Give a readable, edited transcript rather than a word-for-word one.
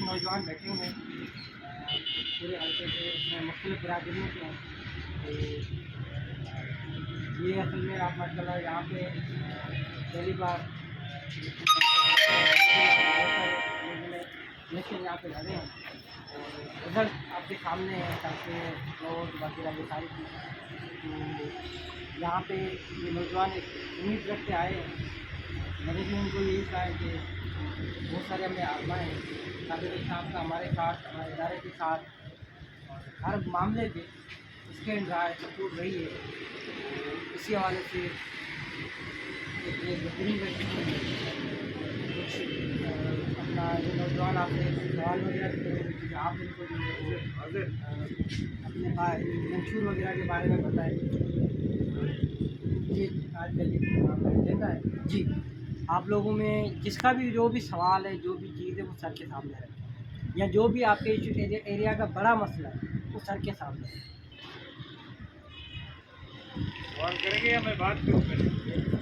नौजवान बैठे हुए हैं पूरे हल्के के, इसमें मुख्तलिफ बिरादरियों के हैं। तो ये असल में आप माशाल्लाह यहाँ पे पहली बार लेकिन यहाँ पे लगे हैं और रिजल्ट आपके सामने है, ताकि रोड वगैरह ये सारी चीज़ें। तो यहाँ पे ये नौजवान एक उम्मीद रख के आए हैं। मैंने भी उनको यही कहा है कि बहुत सारे हमने आजमाए हैं, काबिल साहब का हमारे साथ, हमारे इदारे के साथ और हर मामले पे इसके राय सपोर्ट रही है। इसी हवाले से एक ये बेहतरीन व्यक्ति कुछ अपना ये नौजवान आपसे सवाल वगैरह भी करेंगे कि आप इनको जो अपने मंशूर वगैरह के बारे में बताएं। जी आज देता है जी, आप लोगों में जिसका भी जो भी सवाल है, जो भी चीज़ है, वो सर के सामने रखें, या जो भी आपके एरिया का बड़ा मसला है वो सर के सामने रखें। सवाल करेंगे या मैं बात करूँ?